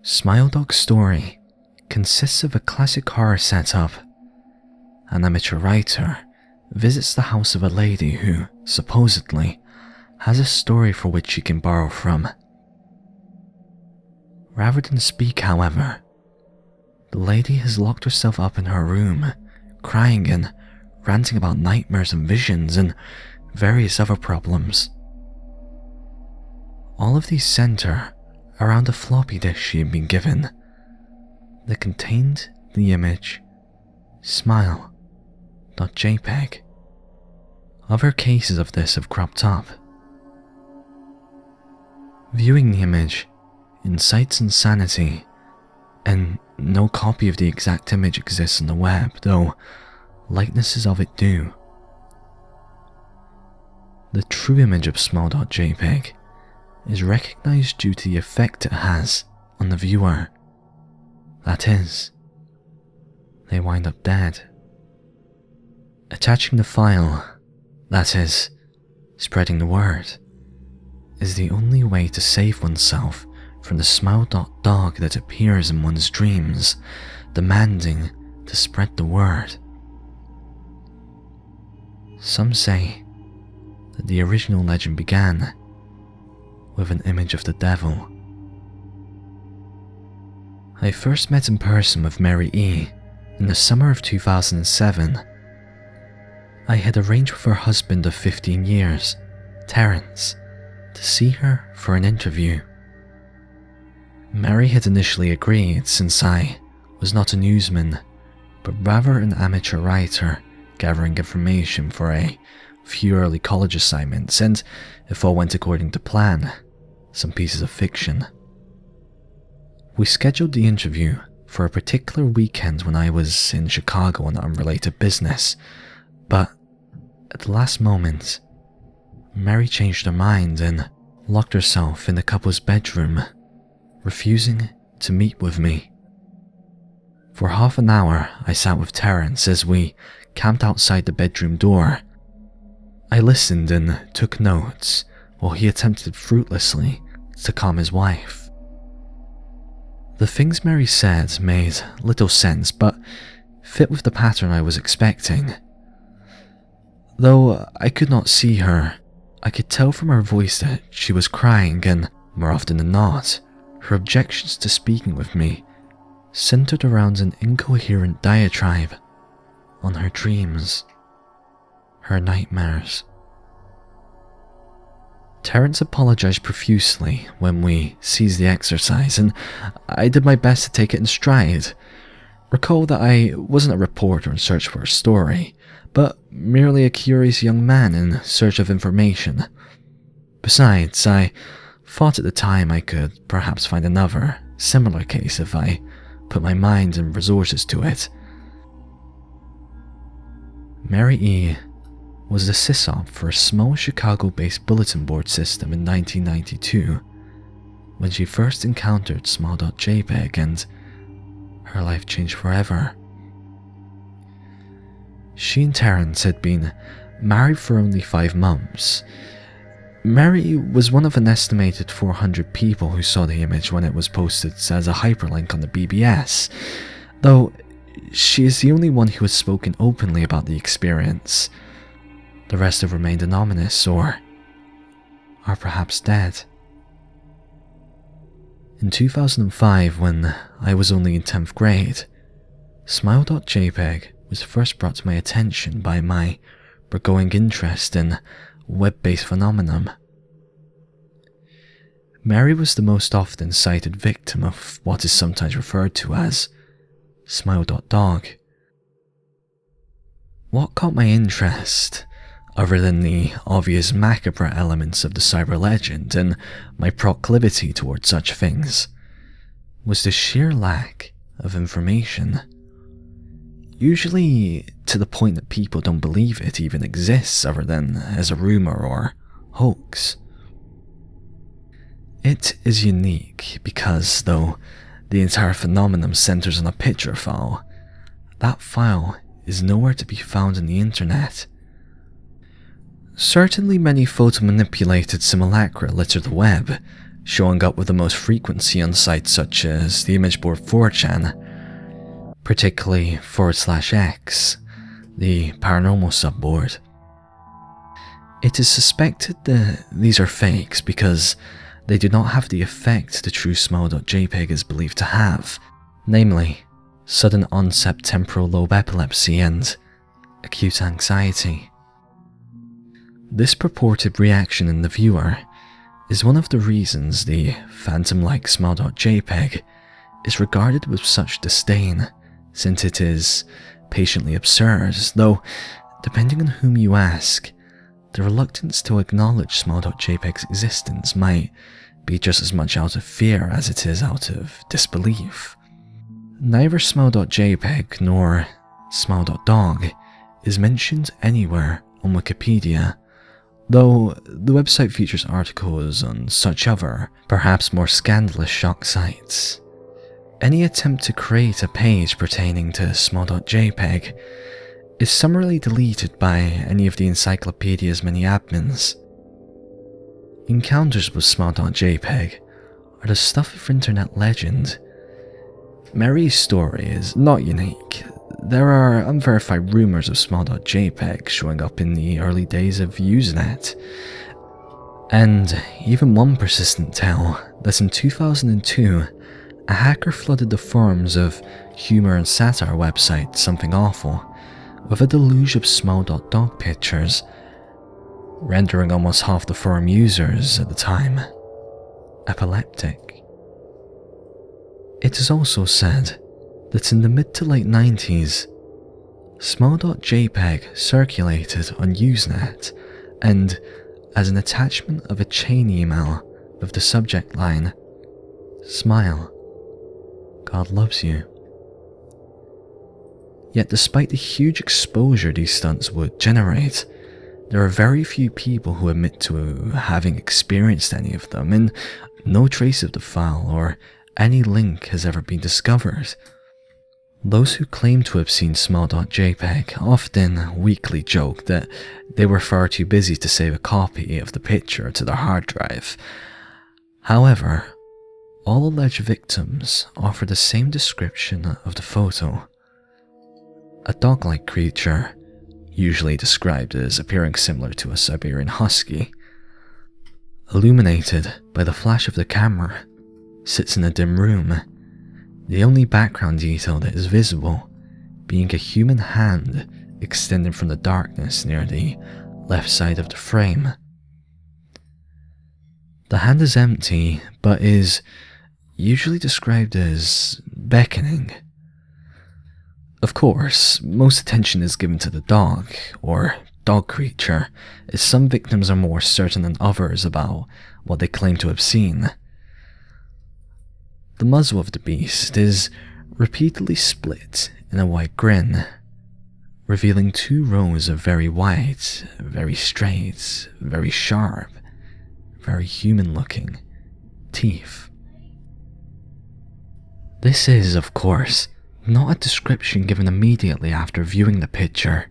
Smile.jpeg's story consists of a classic horror setup. An amateur writer visits the house of a lady who, supposedly, has a story for which she can borrow from. Rather than speak, however, the lady has locked herself up in her room, crying and ranting about nightmares and visions and various other problems. All of these center around a floppy disk she had been given that contained the image Smile.jpeg. Other cases of this have cropped up. Viewing the image incites insanity, and no copy of the exact image exists on the web, though likenesses of it do. The true image of Smile.jpeg is recognized due to the effect it has on the viewer. That is, they wind up dead. Attaching the file, that is, spreading the word, is the only way to save oneself from the smile.dog that appears in one's dreams, demanding to spread the word. Some say that the original legend began with an image of the devil. I first met in person with Mary E. in the summer of 2007. I had arranged with her husband of 15 years, Terence, to see her for an interview. Mary had initially agreed since I was not a newsman, but rather an amateur writer gathering information for a few early college assignments and, if all went according to plan, some pieces of fiction. We scheduled the interview for a particular weekend when I was in Chicago on unrelated business, but at the last moment, Mary changed her mind and locked herself in the couple's bedroom, refusing to meet with me. For half an hour, I sat with Terence as we camped outside the bedroom door. I listened and took notes while he attempted fruitlessly to calm his wife. The things Mary said made little sense, but fit with the pattern I was expecting. Though I could not see her, I could tell from her voice that she was crying, and more often than not, her objections to speaking with me centered around an incoherent diatribe on her dreams, her nightmares. Terence apologized profusely when we ceased the exercise, and I did my best to take it in stride. Recall that I wasn't a reporter in search for a story, but merely a curious young man in search of information. Besides, I thought at the time I could perhaps find another, similar case if I put my mind and resources to it. Mary E. was the sysop for a small Chicago-based bulletin board system in 1992 when she first encountered Smile.jpeg, and her life changed forever. She and Terence had been married for only 5 months. Mary was one of an estimated 400 people who saw the image when it was posted as a hyperlink on the BBS, though she is the only one who has spoken openly about the experience. The rest have remained anonymous or are perhaps dead. In 2005, when I was only in 10th grade, Smile.jpeg was first brought to my attention by my growing interest in web-based phenomenon. Mary was the most often cited victim of what is sometimes referred to as smile.dog. What caught my interest, other than the obvious macabre elements of the cyber legend and my proclivity towards such things, was the sheer lack of information. Usually to the point that people don't believe it even exists other than as a rumor or hoax. It is unique because, though the entire phenomenon centers on a picture file, that file is nowhere to be found on the internet. Certainly many photo-manipulated simulacra litter the web, showing up with the most frequency on sites such as the image board 4chan, particularly /X, the paranormal subboard. It is suspected that these are fakes because they do not have the effect the true smile.jpeg is believed to have, namely, sudden onset temporal lobe epilepsy and acute anxiety. This purported reaction in the viewer is one of the reasons the phantom-like smile.jpeg is regarded with such disdain, since it is patiently absurd, though, depending on whom you ask, the reluctance to acknowledge smile.jpeg's existence might be just as much out of fear as it is out of disbelief. Neither smile.jpeg nor smile.dog is mentioned anywhere on Wikipedia, though the website features articles on such other, perhaps more scandalous shock sites. Any attempt to create a page pertaining to smile.jpeg is summarily deleted by any of the encyclopedia's many admins. Encounters with smile.jpeg are the stuff of internet legend. Mary's story is not unique. There are unverified rumors of smile.jpeg showing up in the early days of Usenet, and even one persistent tale that in 2002, a hacker flooded the forums of humor and satire website Something Awful with a deluge of smile.dog pictures, rendering almost half the forum users at the time epileptic. It is also said that in the mid to late 90s, smile.jpeg circulated on Usenet, and as an attachment of a chain email with the subject line, "Smile, God loves you." Yet despite the huge exposure these stunts would generate, there are very few people who admit to having experienced any of them, and no trace of the file or any link has ever been discovered. Those who claim to have seen smile.jpeg often weakly joke that they were far too busy to save a copy of the picture to their hard drive. However, all alleged victims offer the same description of the photo. A dog-like creature, usually described as appearing similar to a Siberian husky, illuminated by the flash of the camera, sits in a dim room, the only background detail that is visible being a human hand extending from the darkness near the left side of the frame. The hand is empty, but is usually described as beckoning. Of course, most attention is given to the dog, or dog creature, as some victims are more certain than others about what they claim to have seen. The muzzle of the beast is repeatedly split in a wide grin, revealing 2 rows of very white, very straight, very sharp, very human-looking teeth. This is, of course, not a description given immediately after viewing the picture,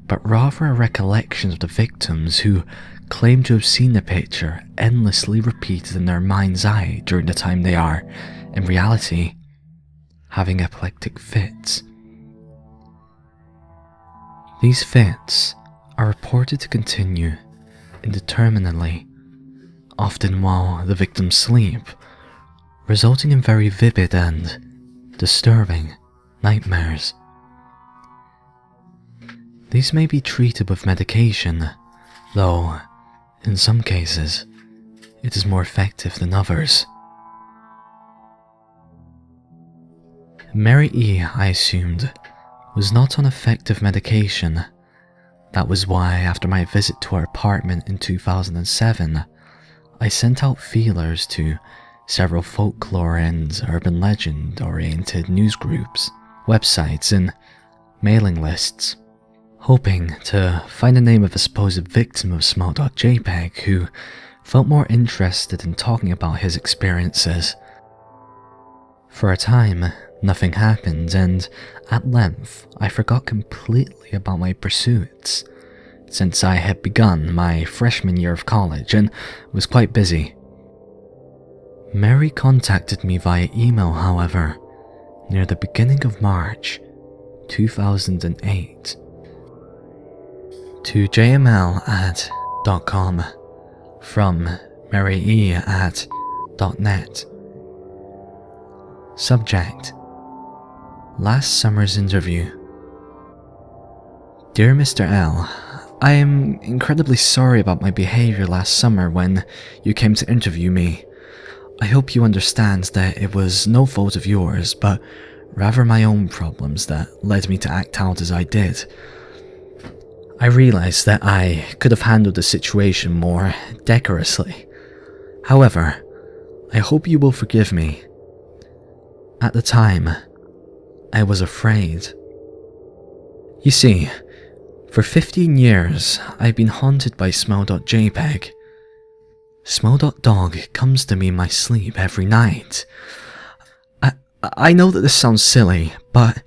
but rather a recollection of the victims who claim to have seen the picture endlessly repeated in their mind's eye during the time they are, in reality, having epileptic fits. These fits are reported to continue indeterminately, often while the victims sleep, resulting in very vivid and disturbing nightmares. These may be treated with medication, though, in some cases, it is more effective than others. Mary E., I assumed, was not on effective medication. That was why, after my visit to her apartment in 2007, I sent out feelers to several folklore and urban legend-oriented news groups, websites, and mailing lists, hoping to find the name of a supposed victim of smile.jpeg who felt more interested in talking about his experiences. For a time, nothing happened, and at length I forgot completely about my pursuits, since I had begun my freshman year of college and was quite busy. Mary contacted me via email, however, near the beginning of March 2008 to jml@.com from marye@.net. Subject: Last summer's interview. Dear Mr. L, I am incredibly sorry about my behaviour last summer when you came to interview me. I hope you understand that it was no fault of yours, but rather my own problems that led me to act out as I did. I realised that I could have handled the situation more decorously. However, I hope you will forgive me. At the time, I was afraid. You see, for 15 years, I've been haunted by smile.jpeg. Smile.dog comes to me in my sleep every night. I know that this sounds silly, but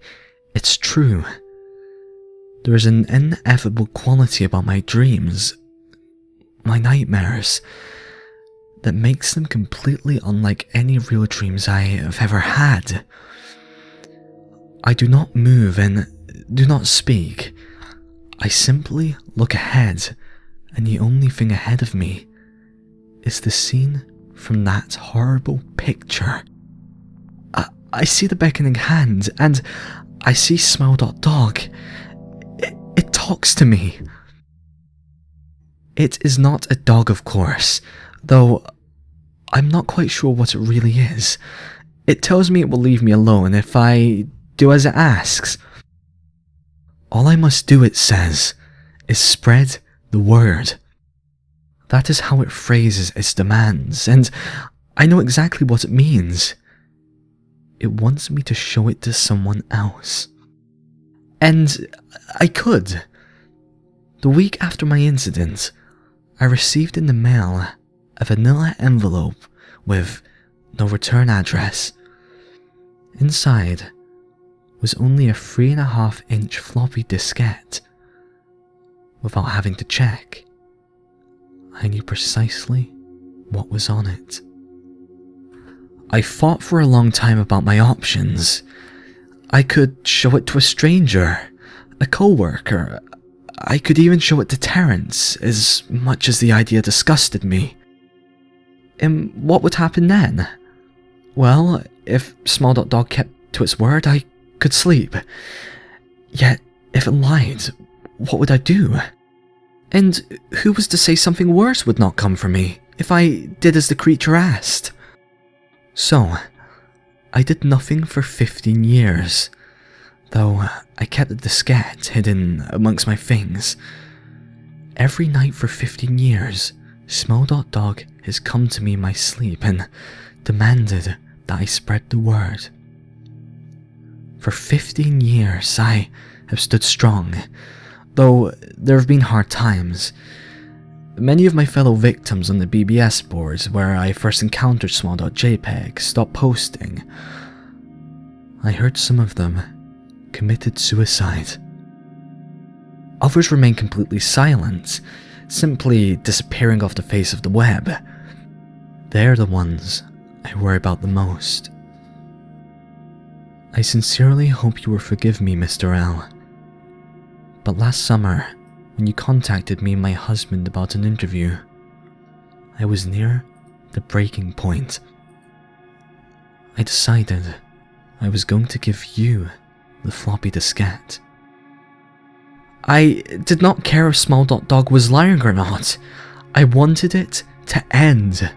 it's true. There is an ineffable quality about my dreams, my nightmares, that makes them completely unlike any real dreams I have ever had. I do not move and do not speak. I simply look ahead, and the only thing ahead of me is the scene from that horrible picture. I see the beckoning hand, and I see Smile.dog. It talks to me. It is not a dog, of course, though I'm not quite sure what it really is. It tells me it will leave me alone if I do as it asks. All I must do, it says, is spread the word. That is how it phrases its demands, and I know exactly what it means. It wants me to show it to someone else. And I could. The week after my incident, I received in the mail a vanilla envelope with no return address. Inside was only a 3.5-inch floppy diskette. Without having to check, I knew precisely what was on it. I thought for a long time about my options. I could show it to a stranger, a co-worker. I could even show it to Terence, as much as the idea disgusted me. And what would happen then? Well, if Smile.dog kept to its word, I could sleep. Yet, if it lied, what would I do? And who was to say something worse would not come for me if I did as the creature asked? So, I did nothing for 15 years, though I kept the diskette hidden amongst my things. Every night for 15 years, Smile.dog has come to me in my sleep and demanded that I spread the word. For 15 years, I have stood strong, though there have been hard times. Many of my fellow victims on the BBS boards where I first encountered smile.jpeg stopped posting. I heard some of them committed suicide. Others remain completely silent, simply disappearing off the face of the web. They're the ones I worry about the most. I sincerely hope you will forgive me, Mr. L. But last summer, when you contacted me and my husband about an interview, I was near the breaking point. I decided I was going to give you the floppy diskette. I did not care if Smile.dog was lying or not. I wanted it to end.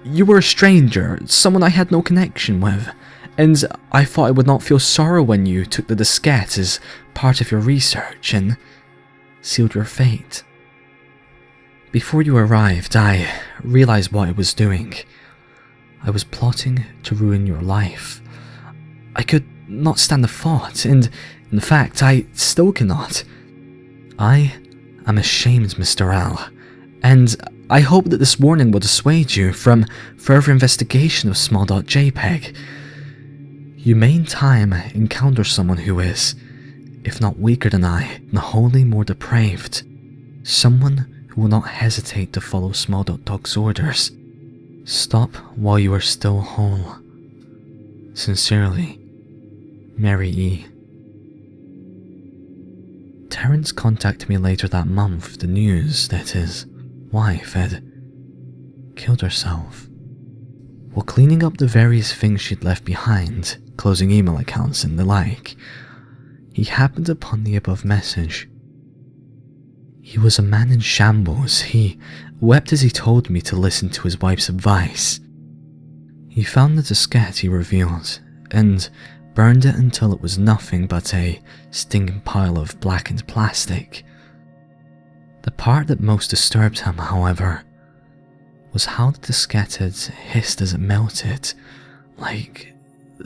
You were a stranger, someone I had no connection with, and I thought I would not feel sorrow when you took the diskette as part of your research and sealed your fate. Before you arrived, I realized what I was doing. I was plotting to ruin your life. I could not stand the thought, and in fact, I still cannot. I am ashamed, Mr. L, and I hope that this warning will dissuade you from further investigation of smile.jpeg. You may in time encounter someone who is, if not weaker than I, not wholly more depraved. Someone who will not hesitate to follow smile.dog's orders. Stop while you are still whole. Sincerely, Mary E. Terence contacted me later that month with the news that his wife had killed herself. While cleaning up the various things she'd left behind, closing email accounts and the like, he happened upon the above message. He was a man in shambles. He wept as he told me to listen to his wife's advice. He found the diskette, he revealed, and burned it until it was nothing but a stinking pile of blackened plastic. The part that most disturbed him, however, was how the diskette had hissed as it melted, like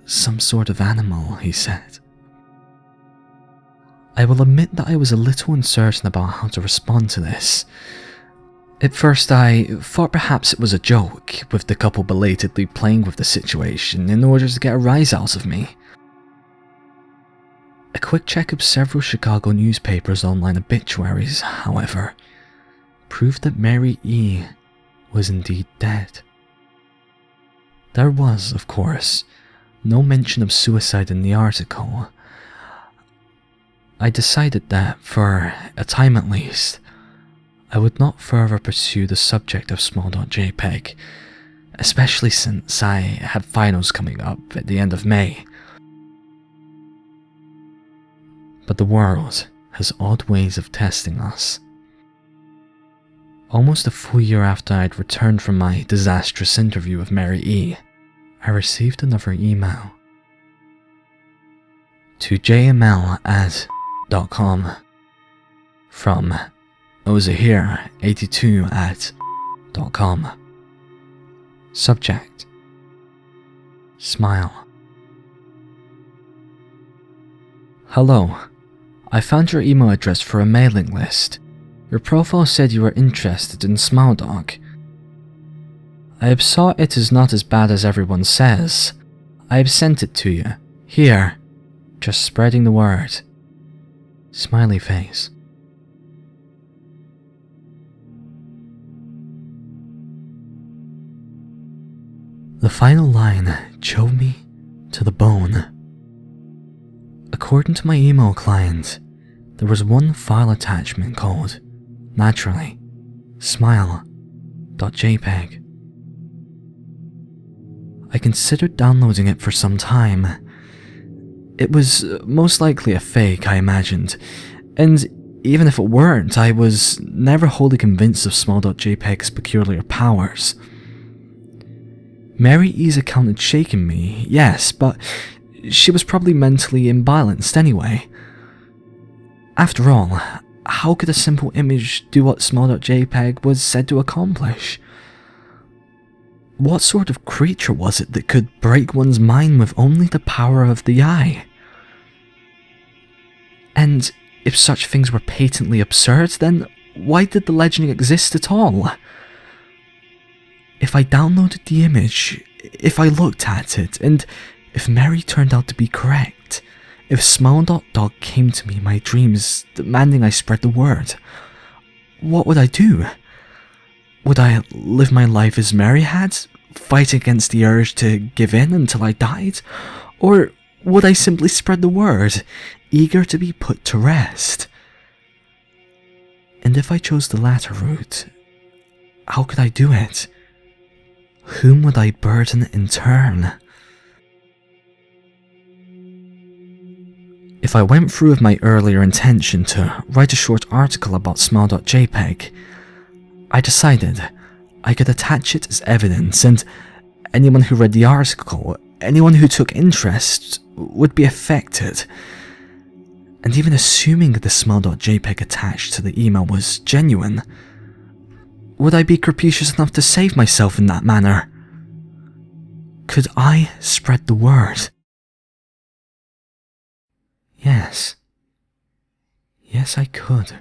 some sort of animal, he said. I will admit that I was a little uncertain about how to respond to this. At first I thought perhaps it was a joke, with the couple belatedly playing with the situation in order to get a rise out of me. A quick check of several Chicago newspapers' online obituaries, however, proved that Mary E. was indeed dead. There was, of course, no mention of suicide in the article. I decided that, for a time at least, I would not further pursue the subject of smile.jpeg, especially since I had finals coming up at the end of May. But the world has odd ways of testing us. Almost a full year after I had returned from my disastrous interview with Mary E., I received another email. To jml@.com from ozahir82@.com. Subject: Smile. Hello, I found your email address for a mailing list. Your profile said you were interested in Smile.jpeg. I have saw it is not as bad as everyone says. I have sent it to you. Here, just spreading the word. Smiley face. The final line chilled me to the bone. According to my email client, there was one file attachment called, naturally, smile.jpeg. I considered downloading it for some time. It was most likely a fake, I imagined, and even if it weren't, I was never wholly convinced of smile.jpeg's peculiar powers. Mary E.'s account had shaken me, yes, but she was probably mentally imbalanced anyway. After all, how could a simple image do what smile.jpeg was said to accomplish? What sort of creature was it that could break one's mind with only the power of the eye? And if such things were patently absurd, then why did the legend exist at all? If I downloaded the image, if I looked at it, and if Mary turned out to be correct, if Smile.dog came to me in my dreams demanding I spread the word, what would I do? Would I live my life as Mary had, fight against the urge to give in until I died? Or would I simply spread the word, eager to be put to rest? And if I chose the latter route, how could I do it? Whom would I burden in turn? If I went through with my earlier intention to write a short article about smile.jpeg, I decided I could attach it as evidence, and anyone who read the article, anyone who took interest, would be affected. And even assuming the smile.jpeg attached to the email was genuine, would I be capricious enough to save myself in that manner? Could I spread the word? Yes. Yes, I could.